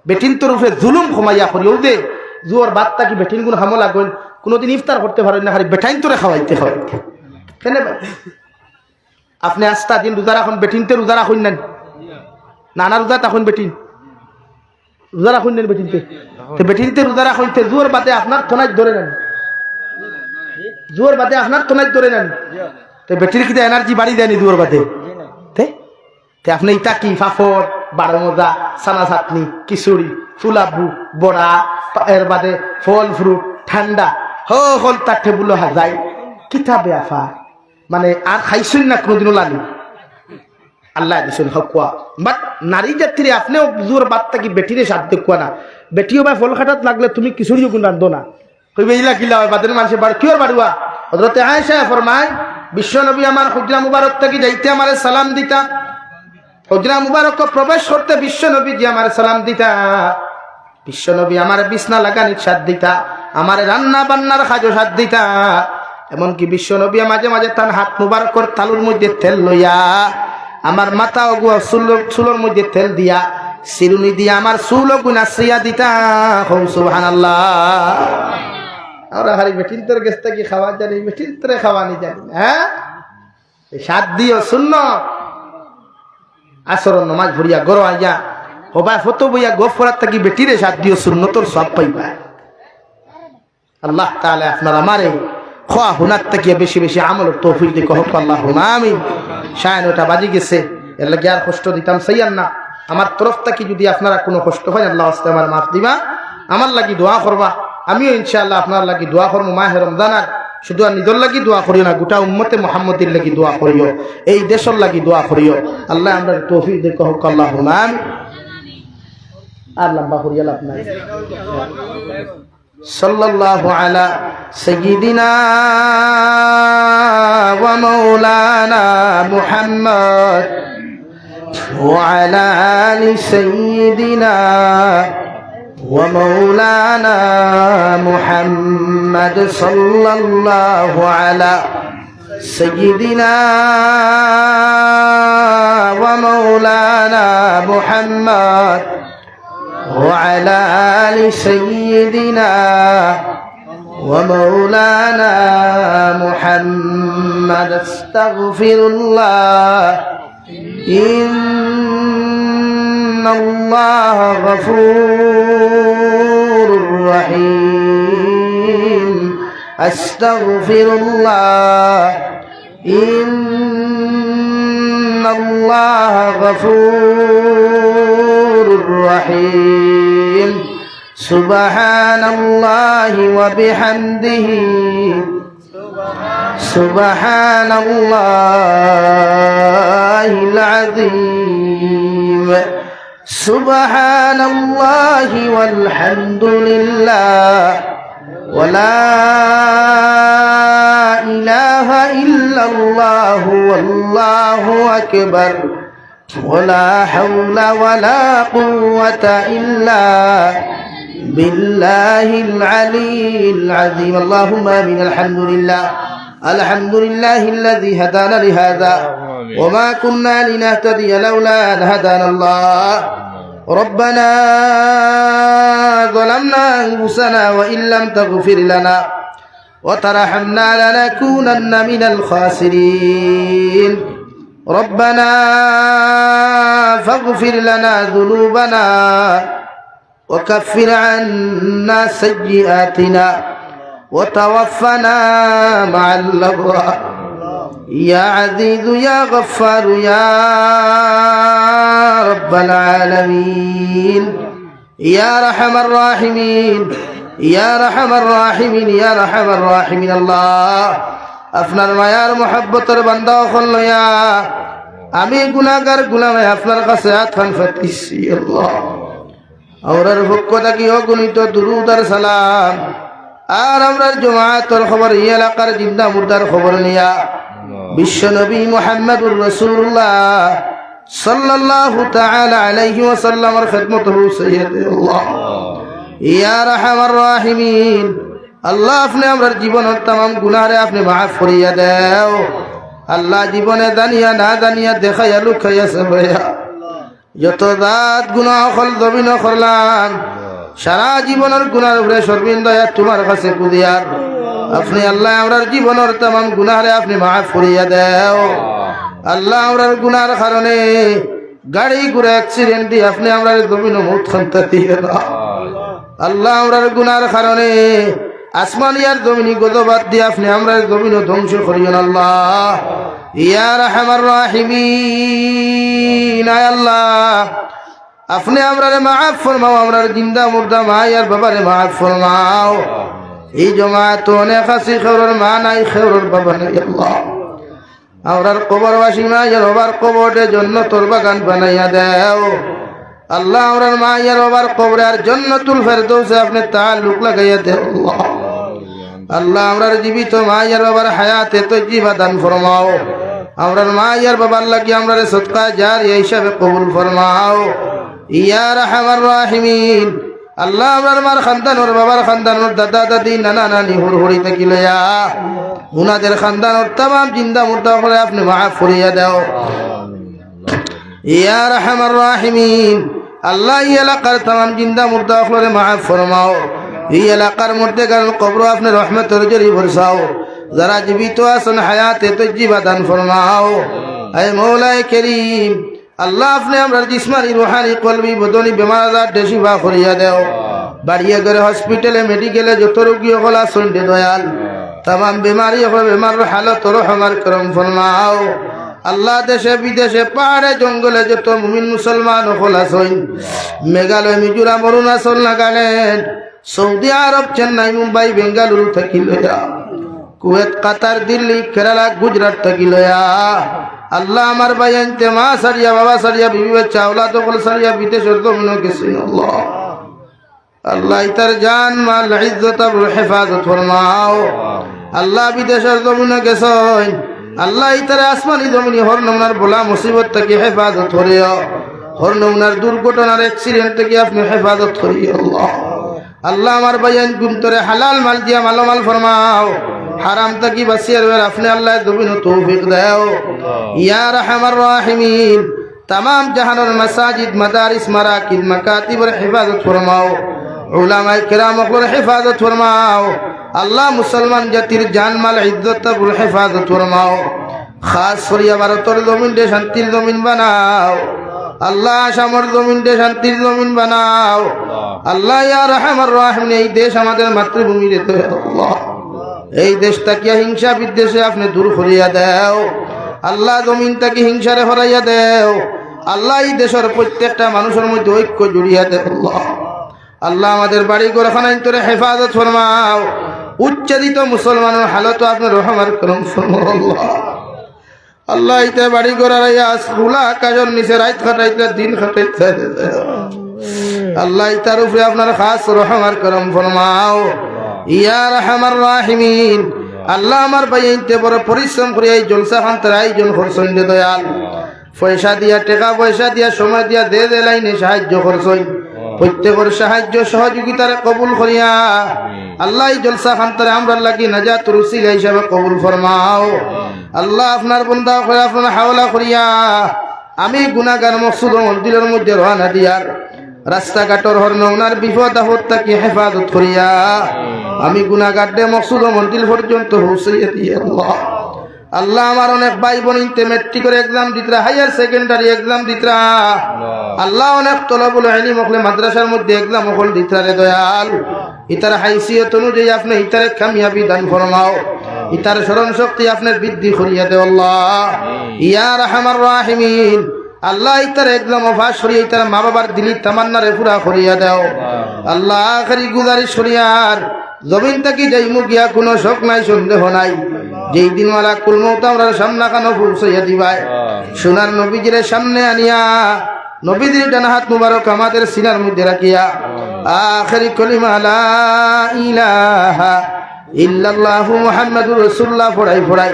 বেটিন তোর উপরে জুলুম ক্ষমাইয়া করিও দে জুয়ার বাদটা কি বেটিন গুণ হামলা করেন কোনোদিন ইফতার করতে পারেন না হারি বেটাইন তোরে খাওয়াইতে হয় কেন আপনি আস্তা দিন রোজা রাখুন বেটিনতে রোজা রাখুন না নানা রোজা তখন বেটিন রোজা রাখুন নেন বেটিনতে বেটিনতে রোজা রাখুন জুয়ার বাদে আপনার তোনাই ধরে নেন জুয়ার বাদে আপনার তোনাই ধরে নেন তো বেটির কিন্তু এনার্জি বাড়ি দেয়নি জুয়ার বাদে আপনি ইটা কি ফাফড় বারো মজা সানা চাটনি খিচুড়ি ফুলাবু বড়া এর বাদে ফল ফ্রুট ঠান্ডা হল তার টেবুল হাজাই কিতা বেফা মানে আর খাইছেন না কোনোদিনও লাগি আল্লাহ দিছেন হকুয়া বাট নারী জাতিরে আপনিও জোর বার্তা কি বেটিরে সাথ দেখুয়া না বেটিও বা ফল খাটাত লাগলে তুমি খিচুড়িও গুণ রান্ধো না কইবে ইলা কিলা হয় বাদের মানুষের বাড়ি কিওর বাড়ুয়া হযরতে আয়েশা ফরমায় বিশ্বনবী আমার হুজরা মুবারক থেকে যাইতে আমারে সালাম দিতা হুজরা মুবারক প্রবেশ করতে বিশ্বনবী জি আমার সালাম দিতা বিশ্বনবী আমার বিছনা লাগানির সাথ দিতা আমার রান্না বান্নার কাজও সাথ দিতা এমনকি বিশ্বনবী মাঝে মাঝে তার হাত মুবারকর তালুর মধ্যে তেল লইয়া আমার মাথা ওগুয়া চুলোর মধ্যে তেল দিয়া চিরুনি দিয়া আমার চুল গুনা শ্রিয়া দিতা সুবহানাল্লাহ আমরা হারি বেটিন তোর গেছটা কি খাওয়া জানি বেটিন তোরে খাওয়ানি জানি হ্যাঁ সাত দিও শূন্য আসর নমাজ ভরিয়া গরো আইয়া হবাই ফটো বইয়া গপ করার থাকি বেটিরে সাত দিও শূন্য তোর সব পাইবা আল্লাহ তাআলা আপনার আমারে খোয়া হুনার থেকে বেশি বেশি আমল তৌফিক দিক হোক আল্লাহুম্মা আমিন শায়ন ওটা বাজি গেছে এর লাগি আর কষ্ট দিতাম সাইয়ান না আমার তরফ থেকে যদি আপনারা কোনো কষ্ট হয় আল্লাহ আস্তে আমার মাফ দিবা আমার লাগি দোয়া করবা আমিও ইনশাআল্লাহ আপনার লাগি দোয়া করবো মাহে রমজানার শুধু আর নিজের লাগি দোয়া করিও না গোটা উম্মতে মুহাম্মদের লাগি দোয়া করিও এই দেশের লাগি দোয়া করিও আল্লাহ আমরা তৌফিক দিক হোক আল্লাহুম্মা আমিন আর লম্বা করিয়া লাভ নাই সাল্লাল্লাহু আলা সাইয়্যিদিনা ওয়া মাওলানা মুহাম্মদ ওয়া আলা আলি সাইয়্যিদিনা ওয়া মাওলানা মুহাম্মদ সাল্লাল্লাহু আলা সাইয়্যিদিনা ওয়া মাওলানা মুহাম্মদ وعلى آل سيدنا ومولانا محمد استغفر الله إن الله غفور رحيم أستغفر الله إن الله غفور رحيم سبحان الله وبحمده سبحان الله العظيم سبحان الله والحمد لله ولا إله إلا الله والله أكبر ولا حول ولا قوة إلا بالله العلي العظيم اللهم آمين الحمد لله الذي هدانا لهذا وما كنا لنهتدي لولا أن هدانا الله ربنا ظلمنا أنفسنا وإن لم تغفر لنا وترحمنا لنكونن من الخاسرين ربنا فاغفر لنا ذنوبنا وكفر عنا سيئاتنا وتوفنا مع الأبرار يا عزيز يا غفار يا رب العالمين يا رحم الراحمين يا رحم الراحمين يا رحم الراحمين الله আপনার মায়ার মহব্বতের বান্দা হইয়া আমি গুনাহগার গোলামে আপনার কাছে আতফান ফাতিছি আল্লাহ আমরার পক্ষ থেকে অগণিত দুরূদ আর সালাম আর আমরার জামাতের খবর এই এলাকার জিন্দা মুর্দার খবর নিয়া বিশ্ব নবী মুহাম্মদুর রাসূলুল্লাহ সাল্লাল্লাহু তাআলা আলাইহি ওয়াসাল্লামের খিদমত সাইয়্যিদুল্লাহ ইয়া রাহমার রাহিমিন আল্লাহ আপনি আমরার জীবনের तमाम গুনাহরে আপনি মাফ করিয়া দাও আল্লাহ জীবনে দানিয়া না দানিয়া দেখাইয়া লুকাইয়া সবাইয়া যত দাঁত গুনাহ হল জমিন করলাম সারা জীবনের গুনার উপরে শর্মিন্দা তোমার কাছে কুদিয়ার আপনি আল্লাহ আমরার জীবনের तमाम গুনাহরে আপনি মাফ করিয়া দাও আল্লাহ আমরার গুনার কারণে গাড়ি ঘোড়া অ্যাক্সিডেন্ট দিয়ে আপনি আমরার জমিন মউত খান্তা দিয়ে দাও আল্লাহ আমরার গুনার কারণে আসমানিয়ার জমিনি গজবাত দিয়ে আপনি আমরার জমিন ধ্বংস করিয়েন আল্লাহ ইয়া রাহমার রাহিমিন আয় আল্লাহ আপনি আমরারে মাফ ফরমাও আমরার জিন্দা মুর্দা মা আর বাবারে মাফ ফরমাও এই জমাত অনেক আছে খেউরের মা নাই খেউরের বাবা নাই আল্লাহ আমরার কবরবাসী মা আর বাবার কবরে জান্নাতুল বাগান বানাইয়া দাও আল্লাহ আমরার মা আর বাবার কবরে আর জান্নাতুল ফেরদৌসে আপনি তাআল্লুক লাগাইয়া দাও আল্লাহ আল্লাহ আমরার জীবিত মা আর বাবার হায়াতে তয়্যিবা দান ফরমাও আমরার মা আর বাবার লাগি আমরারে সদকা জারিয়া হিসাবে কবুল ফরমাও ইয়া রাহমার রাহিমিন আল্লাহ আমরার মার খানদানোর বাবার খানদানোর দাদা দাদি নানা নানি হুড়হুড়ি থেকে লইয়া উনাদের খানদানোর तमाम জিন্দা মুর্দা করে আপনি মাফ করিয়া দাও ইয়া রাহমার রাহিমিন আল্লাহ এই এলাকার तमाम জিন্দা মুর্দা করে মাফ ফরমাও এই এলাকার মধ্যে কারণ কবর আপনি রহমতের জরি বরসাও যারা জীবিত আছেন হায়াতে তয়্যিবা দান ফরমাও হে মওলায়ে করিম আল্লাহ আপনি আমরার জিসমানি রুহানি কলবি বদনি বেমার আজার শিফা করিয়া দাও বাড়িয়ে করে হসপিটালে মেডিকেলে যত রোগী হল আছেন দয়াল तमाम बीमारी हो बीमार हालत रहमर करम फरमाओ अल्लाह देशे विदेशे पहाड़े जंगले जो मुमिन मुसलमान हल आছেন मेघालय मिजोराम अरुणाचल नागालैंड सऊदी आरब चेन्नई मुम्बाई बेंगालुरु थकी लया कुवैत कतार दिल्ली केराला गुजरात थकी लया अल्लाह हमार बयान ते माँ सरिया बाबा सरिया बीवी बच्चा औलाद कल सरिया विदेश जमीनों के सिन अल्लाह अल्लाह इतर जान माल इज्जत और हिफाजत फरमाओ अल्लाह विदेश जमीनों के सोन अल्लाह इतर आसमानी जमीनी हर नमूनार बोला मुसीबत तक हिफाजत करियो हर नमूनार दुर्घटनार एक्सीडेंट तक अपनी हिफाजत करियो अल्लाह अल्लाह हमार बयान गुमतरे हलाल माल दिया मालो माल फरमाओ हराम तक बसियर अपने अल्लाह जमीन तौफीक दो या रहमान राहिमीन तमाम जहानर मसाजिद मदारिस मराकिद मकातिब और हिफाजत फरमाओ उलमाए किराम और हिफाजत फरमाओ अल्लाह मुसलमान जातिर जान माल इज्जत और हिफाजत फरमाओ खास फरिया भारतर जमीन दे शांतिर जमीन बनाओ अल्लाह शामर जमीन दे शांतिर जमीन बनाओ अल्लाह या रहमान राहिम এই দেশ আমাদের মাতৃভূমি রে তো আল্লাহ এই দেশটাকে হিংসা বিদ্বেষে আপনি দূর করিয়া দাও আল্লাহ জমিনটাকে হিংসারে হরাইয়া দাও আল্লাহ এই দেশের প্রত্যেকটা মানুষের মধ্যে ঐক্য জুড়িয়া দাও আল্লাহ আল্লাহ আমাদের বাড়ি ঘরখানায় তোরে হেফাজত ফরমাও উচ্চারিত মুসলমানের হালত আপনি রহমান করম ফরমাও আল্লাহ আল্লাহ ইতে বাড়ি ঘরাইয়া খোলা আকাশের নিচে রাত কাটাইতে দিন কাটাইতে আল্লাহ ইতার উপরে আপনার খাস রহমান করম ফরমাও ইয়া রাহমার রাহিমিন আল্লাহ আমার বাইনতে বড় পরিশ্রম করে এই জলসা খানতার আয়োজন করছেন দয়াল পয়সা দিয়া টাকা পয়সা দিয়া সময় দিয়া দে দে লাইনে সাহায্য করছেন প্রত্যেকের সাহায্য সহযোগিতার কবুল করিয়া আল্লাহ এই জলসা খানতারে আমরা লাগি নাজাতুর উসিলা হিসাবে কবুল ফরমাও আল্লাহ আপনার বান্দা করে আপনার হাওলা করিয়া আমি গুনাহগার মকসুদ মন্দিরের মধ্যে রওনা দিয়ার রাস্তাঘাটর হর নওনার বিপদ আপদ থেকে হেফাজত করিয়া আমি গুনাহগারদে মকসুদ মন্দির পর্যন্ত পৌঁছাইয়া দিয়ে আল্লাহ আল্লাহ আমার অনেক ভাই বোন মেট্রিকের এক্সাম দিতরা হায়ার সেকেন্ডারি এক্সাম দিতরা আল্লাহ অনেক তলবুল ইলম হলে মাদ্রাসার মধ্যে এক্সাম হল দিতরা রে দয়াল ইতার হাইসিয়ত অনুযায়ী আপনি ইতারে কামিয়াবি দান ফরমাও ইতার স্মরণ শক্তি আপনার বৃদ্ধি করিয়া দেও আল্লাহ ইয়া রাহমার রাহিমিন আল্লাহ ইতার এক্সাম পাস করিয়া ইতার মা বাবার দিলি তামান্নারে পুরা করিয়া দাও আল্লাহ আখরি গুজারিশ করিয়ার জমিন থেকে যাইমু গিয়া কোনো শোক নাই সন্দেহ নাই যেই দিন মালা কুলমত আমরা সামনা কানো পৌঁছাইয়া দিবাই সোনার নবীজির সামনে আনিয়া নবীজির ডান হাত মুবারক আমাদের সিনার মধ্যে রাখিয়া আখেরি কলিমা লা ইলাহা ইল্লাল্লাহু মুহাম্মাদুর রাসূলুল্লাহ পড়াই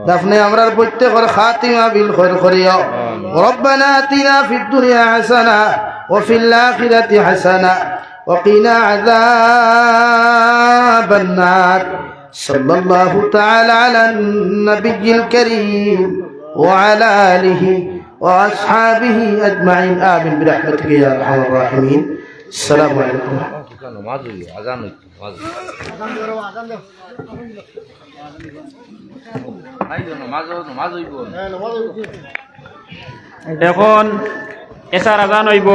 দাফনে আমরার প্রত্যেকের খাতিমা বিল খায়র করিও রব্বানা আতিনা ফিদ দুনিয়া হাসানা ওয়া ফিল আখিরাতি হাসানা ওয়া কিনা আযাবান নার সাল্লাল্লাহু তাআলা আলা নবিয়্যিল কারীম ওয়া আলা আলিহি وأصحابه أجمعين آمين برحمتك يا أرحم الراحمين السلام عليكم দেখুন এসার আজান হইব।